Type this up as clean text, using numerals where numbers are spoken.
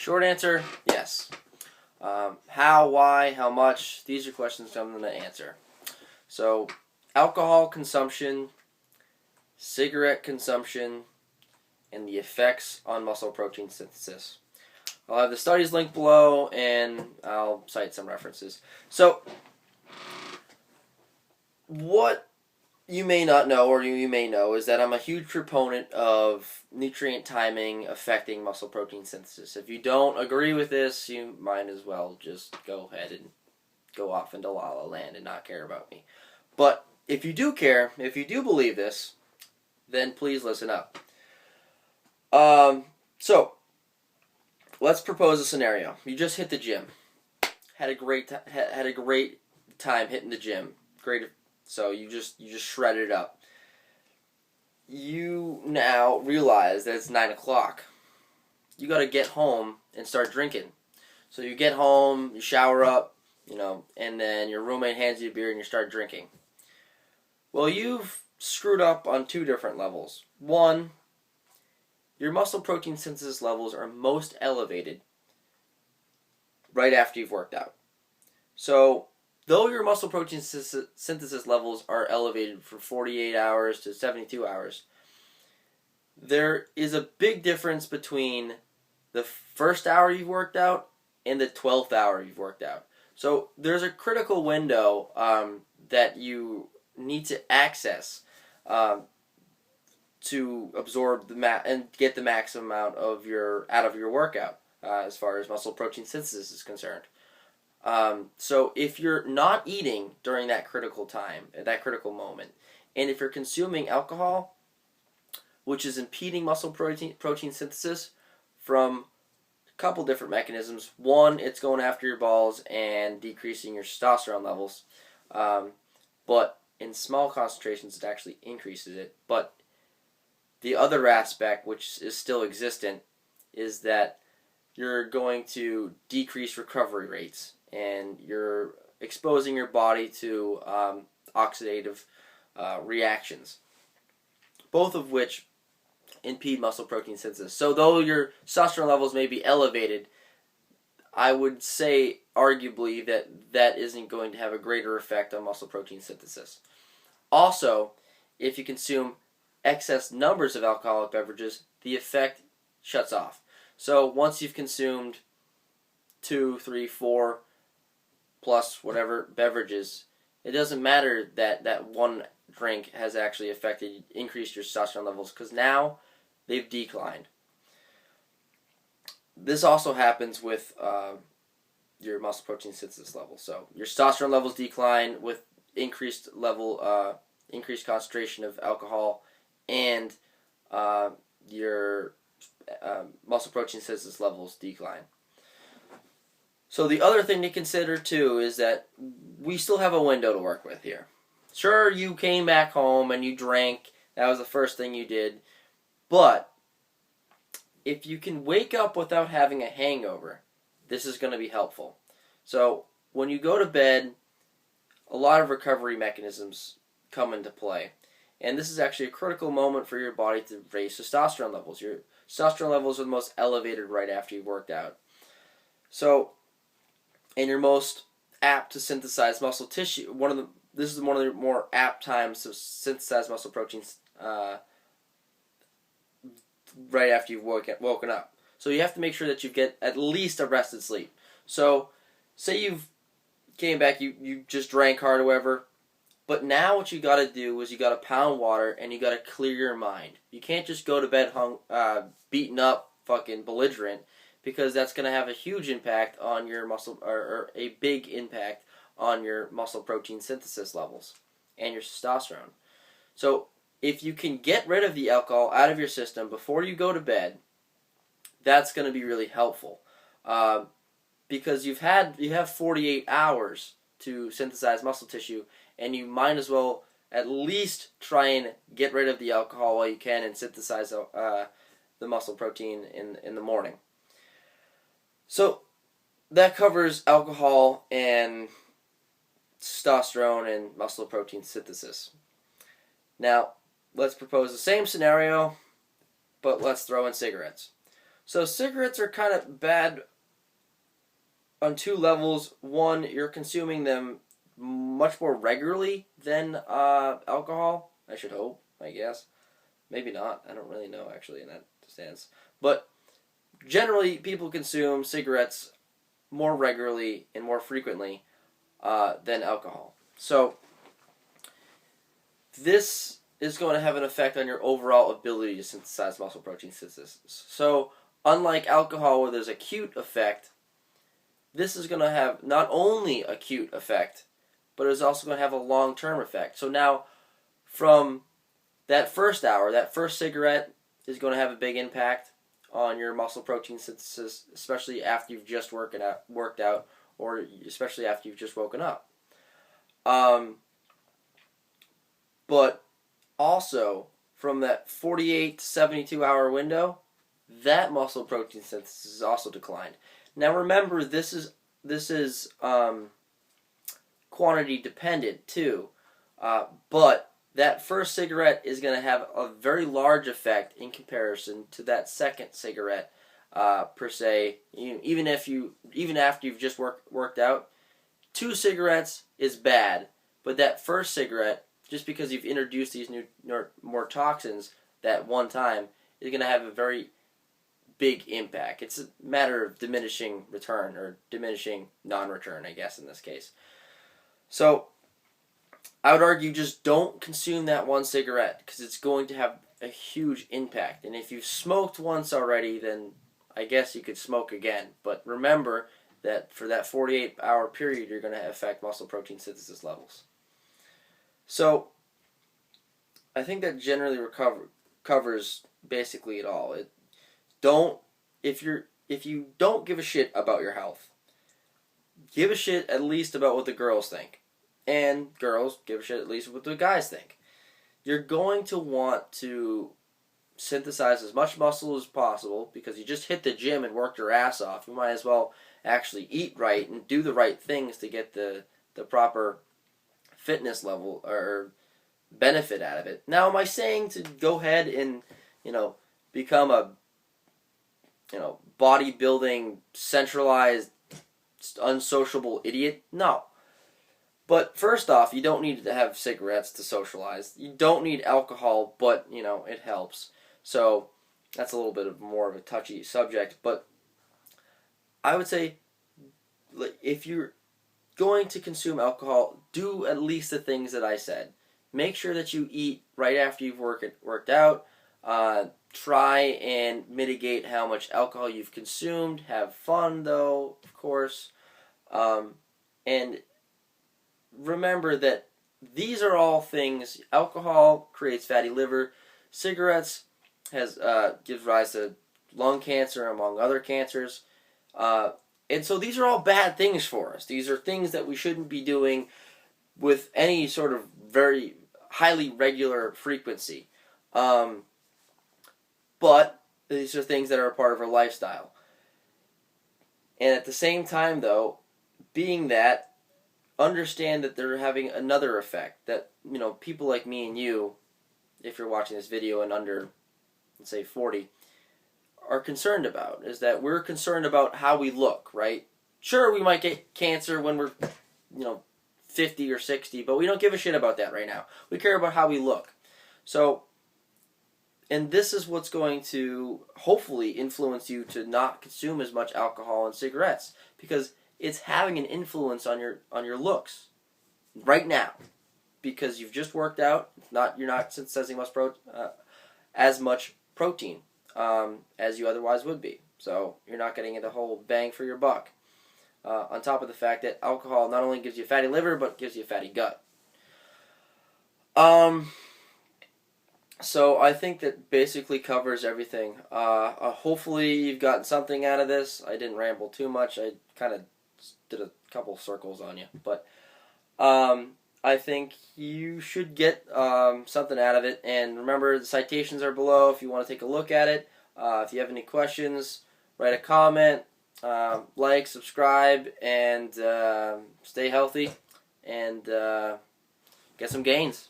Short answer, yes. How, why, how much? These are questions I'm going to answer. So, alcohol consumption, cigarette consumption, and the effects on muscle protein synthesis. I'll have the studies linked below, and I'll cite some references. So, what you may not know, or you may know, is that I'm a huge proponent of nutrient timing affecting muscle protein synthesis. If you don't agree with this, you might as well just go ahead and go off into La La Land and not care about me. But if you do care, if you do believe this, then please listen up. So, let's propose a scenario. You just hit the gym. Had a great time hitting the gym. Great. So you just shredded it up. You now realize that it's 9 o'clock. You got to get home and start drinking. So you get home, you shower up, and then your roommate hands you a beer and you start drinking. Well, you've screwed up on two different levels. One, your muscle protein synthesis levels are most elevated right after you've worked out. So, though your muscle protein synthesis levels are elevated from 48 hours to 72 hours, there is a big difference between the first hour you've worked out and the 12th hour you've worked out. So there's a critical window that you need to access to absorb and get the maximum amount of out of your workout as far as muscle protein synthesis is concerned. So if you're not eating during that critical time, that critical moment, and if you're consuming alcohol, which is impeding muscle protein synthesis from a couple different mechanisms. One, it's going after your balls and decreasing your testosterone levels. But in small concentrations, it actually increases it. But the other aspect, which is still existent, is that you're going to decrease recovery rates, and you're exposing your body to oxidative reactions, both of which impede muscle protein synthesis. So though your testosterone levels may be elevated, I would say arguably that isn't going to have a greater effect on muscle protein synthesis. Also, if you consume excess numbers of alcoholic beverages, the effect shuts off. So once you've consumed 2, 3, 4 plus whatever beverages, it doesn't matter that one drink has actually increased your testosterone levels, because now they've declined. This also happens with your muscle protein synthesis levels. So your testosterone levels decline with increased concentration of alcohol, and your muscle protein synthesis levels decline. So the other thing to consider too is that we still have a window to work with here. Sure, you came back home and you drank. That was the first thing you did. But if you can wake up without having a hangover, this is going to be helpful. So when you go to bed, a lot of recovery mechanisms come into play. And this is actually a critical moment for your body to raise testosterone levels. Your testosterone levels are the most elevated right after you've worked out. So, and you're most apt to synthesize muscle tissue. This is one of the more apt times to synthesize muscle proteins right after you've woken up. So you have to make sure that you get at least a rested sleep. So, say you've came back, you just drank hard or whatever, but now what you got to do is you got to pound water and you got to clear your mind. You can't just go to bed beaten up, fucking belligerent, because that's going to have a huge impact on your muscle, or a big impact on your muscle protein synthesis levels and your testosterone. So if you can get rid of the alcohol out of your system before you go to bed, that's going to be really helpful, because you have 48 hours to synthesize muscle tissue, and you might as well at least try and get rid of the alcohol while you can and synthesize the muscle protein in the morning. So that covers alcohol and testosterone and muscle protein synthesis. Now, let's propose the same scenario, but let's throw in cigarettes. So cigarettes are kind of bad on two levels. One, you're consuming them much more regularly than alcohol. I should hope, I guess. Maybe not. I don't really know, actually, in that stance. But generally, people consume cigarettes more regularly and more frequently than alcohol. So this is going to have an effect on your overall ability to synthesize muscle protein synthesis. So unlike alcohol where there's an acute effect, this is going to have not only acute effect, but it's also going to have a long-term effect. So now, from that first hour, that first cigarette is going to have a big impact on your muscle protein synthesis, especially after you've just worked out, or especially after you've just woken up. But also, from that 48 to 72 hour window, that muscle protein synthesis is also declined. Now remember, this is quantity dependent too, but that first cigarette is going to have a very large effect in comparison to that second cigarette, per se. Even after you've just worked out, 2 cigarettes is bad, but that first cigarette, just because you've introduced these more toxins that one time, is going to have a very big impact. It's a matter of diminishing return, or diminishing non-return, I guess, in this case. So I would argue just don't consume that one cigarette, because it's going to have a huge impact. And if you've smoked once already, then I guess you could smoke again. But remember that for that 48-hour period, you're going to affect muscle protein synthesis levels. So I think that generally covers basically it all. If you don't give a shit about your health, give a shit at least about what the girls think. And girls, give a shit at least what the guys think. You're going to want to synthesize as much muscle as possible, because you just hit the gym and worked your ass off. You might as well actually eat right and do the right things to get the proper fitness level or benefit out of it. Now, am I saying to go ahead and, become a, bodybuilding, centralized, unsociable idiot? No. But first off, you don't need to have cigarettes to socialize. You don't need alcohol, but, it helps. So that's a little bit more of a touchy subject. But I would say, if you're going to consume alcohol, do at least the things that I said. Make sure that you eat right after you've worked out. Try and mitigate how much alcohol you've consumed. Have fun, though, of course. And remember that these are all things. Alcohol creates fatty liver. Cigarettes gives rise to lung cancer, among other cancers. And so these are all bad things for us. These are things that we shouldn't be doing with any sort of very highly regular frequency. But these are things that are a part of our lifestyle. And at the same time, though, being that, understand that they're having another effect that, people like me and you, if you're watching this video and under, let's say, 40, are concerned about, is that we're concerned about how we look, right? Sure, we might get cancer when we're, 50 or 60, but we don't give a shit about that right now. We care about how we look. So, and this is what's going to hopefully influence you to not consume as much alcohol and cigarettes, because it's having an influence on your looks right now, because you've just worked out. You're not synthesizing as much protein as you otherwise would be. So you're not getting the whole bang for your buck. On top of the fact that alcohol not only gives you a fatty liver, but gives you a fatty gut. So I think that basically covers everything. Hopefully you've gotten something out of this. I didn't ramble too much. I kind of did a couple circles on you. But I think you should get something out of it. And remember, the citations are below if you want to take a look at it. If you have any questions, write a comment, like, subscribe, and stay healthy, and get some gains.